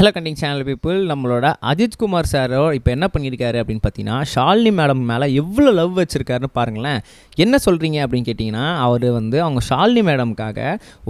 Hello கண்டிங் channel people, நம்மளோட Ajith Kumar sorrow இப்போ என்ன பண்ணியிருக்காரு அப்படின்னு பார்த்தீங்கன்னா, ஷாலினி மேடம் மேலே எவ்வளோ லவ் வச்சுருக்காருன்னு பாருங்களேன். என்ன சொல்கிறீங்க அப்படின்னு கேட்டிங்கன்னா, அவர் வந்து அவங்க ஷாலினி மேடமுக்காக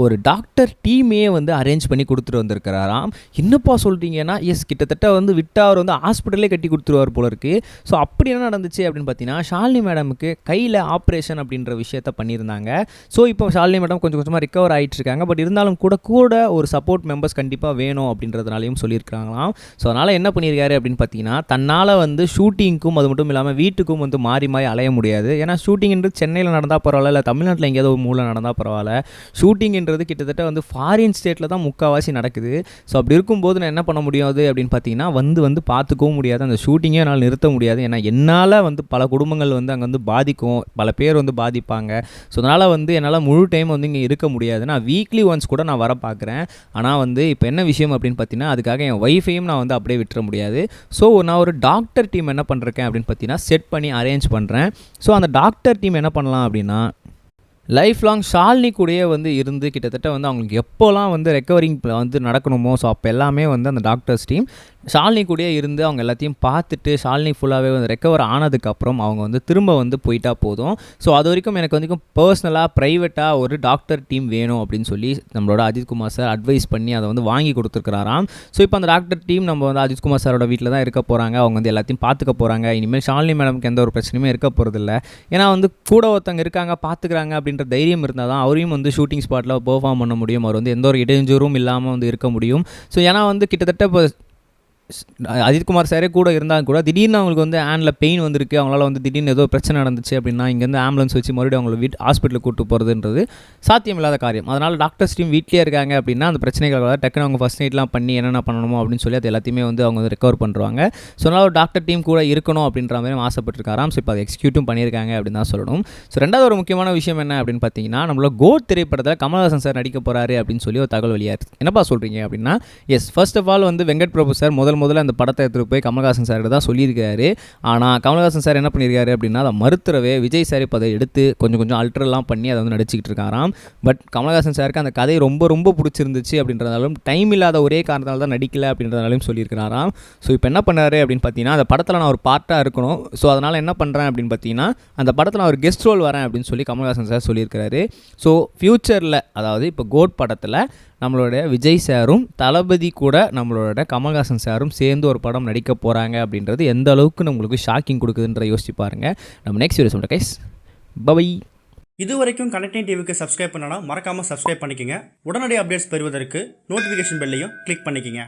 ஒரு டாக்டர் டீமே வந்து அரேஞ்ச் பண்ணி கொடுத்துட்டு வந்திருக்கிறாராம். என்னப்பா சொல்கிறீங்கன்னா, கிட்டத்தட்ட வந்து விட்டால் அவர் வந்து ஹாஸ்பிட்டலே கட்டி கொடுத்துருவார் போல இருக்குது. ஸோ அப்படி என்ன நடந்துச்சு அப்படின்னு பார்த்தீங்கன்னா, ஷாலினி மேடமுக்கு கையில் ஆப்ரேஷன் அப்படின்ற விஷயத்த பண்ணியிருந்தாங்க. ஸோ இப்போ ஷாலினி மேடம் கொஞ்சம் கொஞ்சமாக ரிகவர் ஆகிட்டு இருக்காங்க. பட் இருந்தாலும் கூட ஒரு சப்போர்ட் மெம்பர்ஸ் கண்டிப்பாக வேணும் அப்படின்றதுனாலையும் சொல்லியிருக்காங்களாம். ஸோ அதனால் என்ன பண்ணியிருக்காரு அப்படின்னு பார்த்தீங்கன்னா, தன்னால் வந்து ஷூட்டிங்க்கும் அது மட்டும் இல்லாமல் வீட்டுக்கும் வந்து மாறி அலைய முடியாது. ஏன்னா ஷூட்டிங்கிறது சென்னையில் நடந்தால் பரவாயில்ல, இல்லை தமிழ்நாட்டில் எங்கேயாவது ஒரு மூலம் நடந்தால் பரவாயில்ல. ஷூட்டிங்கிறது கிட்டத்தட்ட வந்து ஃபாரின் ஸ்டேட்டில் தான் முக்கால்வாசி நடக்குது. ஸோ அப்படி இருக்கும்போது நான் என்ன பண்ண முடியாது அப்படின்னு பார்த்தீங்கன்னா, வந்து பார்த்துக்கவும் முடியாது. அந்த ஷூட்டிங்கே என்னால் நிறுத்த முடியாது. ஏன்னா என்னால் வந்து பல குடும்பங்கள் வந்து அங்கே வந்து பாதிக்கும், பல பேர் வந்து பாதிப்பாங்க. ஸோ அதனால் வந்து என்னால் முழு டைம் வந்து இங்கே இருக்க முடியாது. நான் வீக்லி ஒன்ஸ் கூட நான் வர பார்க்குறேன். ஆனால் வந்து இப்போ என்ன விஷயம் அப்படின்னு பார்த்தீங்கன்னா, அதுக்காக என் ஒய்ஃபையும் நான் வந்து அப்படியே விட்டுற முடியாது. ஸோ நான் ஒரு டாக்டர் டீம் என்ன பண்ணுறேன் அப்படின்னு பார்த்தீங்கன்னா, செட் பண்ணி அரேஞ்ச் பண்ணுறேன். ஸோ அந்த டாக்டர் டீம் என்ன பண்ணலாம் அப்படின்னா, லைஃப் லாங் ஷாலினி கூடயே வந்து இருந்து கிட்டத்தட்ட வந்து அவங்களுக்கு எப்போலாம் வந்து ரெக்கவரிங் வந்து நடக்கணுமோ, ஸோ அப்போ எல்லாமே வந்து அந்த டாக்டர்ஸ் டீம் ஷாலினி கூடயே இருந்து அவங்க எல்லாத்தையும் பார்த்துட்டு ஷாலினி ஃபுல்லாகவே வந்து ரெக்கவர் ஆனதுக்கப்புறம் அவங்க வந்து திரும்ப வந்து போயிட்டா போதும். ஸோ அது வரைக்கும் எனக்கு வந்து பர்சனலாக ப்ரைவேட்டாக ஒரு டாக்டர் டீம் வேணும் அப்படின்னு சொல்லி நம்மளோட அஜித் குமார் சார் அட்வைஸ் பண்ணி அதை வந்து வாங்கி கொடுத்துருக்குறாராம். ஸோ இப்போ அந்த டாக்டர் டீம் நம்ம வந்து அஜித் குமார் சாரோட வீட்டில் தான் இருக்க போகிறாங்க. அவங்க வந்து எல்லாத்தையும் பார்த்துக்க போகிறாங்க. இனிமேல் ஷாலினி மேடமுக்கு எந்த ஒரு பிரச்சனையுமே இருக்க போகிறதில்ல. ஏன்னா வந்து கூட ஒருத்தவங்க இருக்காங்க, பார்த்துக்கிறாங்க அப்படின்ற தைரியம் இருந்தால் தான் அவரையும் வந்து ஷூட்டிங் ஸ்பாட்டில் பெர்ஃபார்ம் பண்ண முடியும். அவர் வந்து எந்த ஒரு இடைஞ்சூரும் இல்லாமல் வந்து இருக்க முடியும். ஸோ ஏன்னா வந்து கிட்டத்தட்ட இப்போ அஜித் குமார் சாரே கூட இருந்தாலும் கூட திடீர்னு அவங்களுக்கு வந்து ஹேண்டில் பெயின் வந்திருக்கு, அவங்களால வந்து திடீர்னு ஏதோ பிரச்சனை நடந்துச்சு அப்படின்னா இங்கேருந்து ஆம்புலன்ஸ் வச்சு மறுபடியும் அவங்களை ஹாஸ்பிட்டலுக்கு கூப்பிட்டு போகிறதுன்றது சாத்தியம் இல்லாத காரியம். அதனால் டாக்டர்ஸ் டீம் வீட்லேயே இருக்காங்க அப்படின்னா அந்த பிரச்சனைகள் டக்குன்னு அவங்க ஃபஸ்ட் நைட்லாம் பண்ணி என்னென்ன பண்ணணுமோ அப்படின்னு சொல்லி அது எல்லாத்தையுமே வந்து அவங்க வந்து ரெக்கவர் பண்ணுறாங்க. ஸோ அதனால் ஒரு டாக்டர் டீம் கூட இருக்கணும் அப்படின்ற மாதிரி ஆசைப்பட்டிருக்காராம். ஸோ இப்போ அதை எக்ஸிக்யூட்டும் பண்ணியிருக்காங்க அப்படின்னு தான் சொல்லணும். ஸோ ரெண்டாவது ஒரு முக்கியமான விஷயம் என்ன அப்படின்னு பார்த்தீங்கன்னா, நம்மளோட கோட் திரைப்படத்தில் கமல்ஹாசன் சார் நடிக்க போகிறாரு அப்படின்னு சொல்லி ஒரு தகவல் வெளியாகுது. என்னப்பா சொல்கிறீங்க அப்படின்னா, ஃபர்ஸ்ட் ஆஃப் ஆல் வந்து வெங்கட் பிரபு சார் முதல்ல அந்த படத்தை எடுத்துகிட்டு போய் கமல்ஹாசன் சார்கிட்ட தான் சொல்லியிருக்காரு. ஆனால் கமல்ஹாசன் சார் என்ன பண்ணியிருக்காரு அப்படின்னா, அதை மறுத்துறவே விஜய் சார் இப்போ அதை எடுத்து கொஞ்சம் அல்ட்ரெல்லாம் பண்ணி அதை வந்து நடிச்சிக்கிட்டு இருக்காராம். பட் கமல்ஹாசன் சாருக்கு அந்த கதை ரொம்ப பிடிச்சிருந்துச்சு அப்படின்றதாலும் டைம் இல்லாத ஒரே காரணத்தால் தான் நடிக்கல அப்படின்றதாலும் சொல்லியிருக்கிறாராம். ஸோ இப்போ என்ன பண்ணார் அப்படின்னு பார்த்தீங்கன்னா, அந்த படத்தில் நான் ஒரு பார்ட்டாக இருக்கணும், ஸோ அதனால் என்ன பண்ணுறேன் அப்படின்னு பார்த்தீங்கன்னா, அந்த படத்தில் நான் ஒரு கெஸ்ட் ரோல் வரேன் அப்படின்னு சொல்லி கமல்ஹாசன் சார் சொல்லியிருக்கிறாரு. ஸோ ஃப்யூச்சரில் அதாவது இப்போ கோட் படத்தில் நம்மளோட விஜய் சாரும் தளபதி கூட நம்மளோட கமல்ஹாசன் சாரும் சேர்ந்து ஒரு படம் நடிக்க போகிறாங்க அப்படின்றது எந்த அளவுக்கு நம்மளுக்கு ஷாக்கிங் கொடுக்குதுன்ற யோசிச்சு பாருங்கள். நம்ம நெக்ஸ்ட் வீடியோ சொல்கிறேன் கைஸ், பை. இது வரைக்கும் கனெக்டிங் டிவிக்கு சப்ஸ்கிரைப் பண்ணனா மறக்காமல் சப்ஸ்கிரைப் பண்ணிக்கங்க. உடனடி அப்டேட்ஸ் பெறுவதற்கு நோட்டிஃபிகேஷன் பெல்லையும் கிளிக் பண்ணிக்கங்க.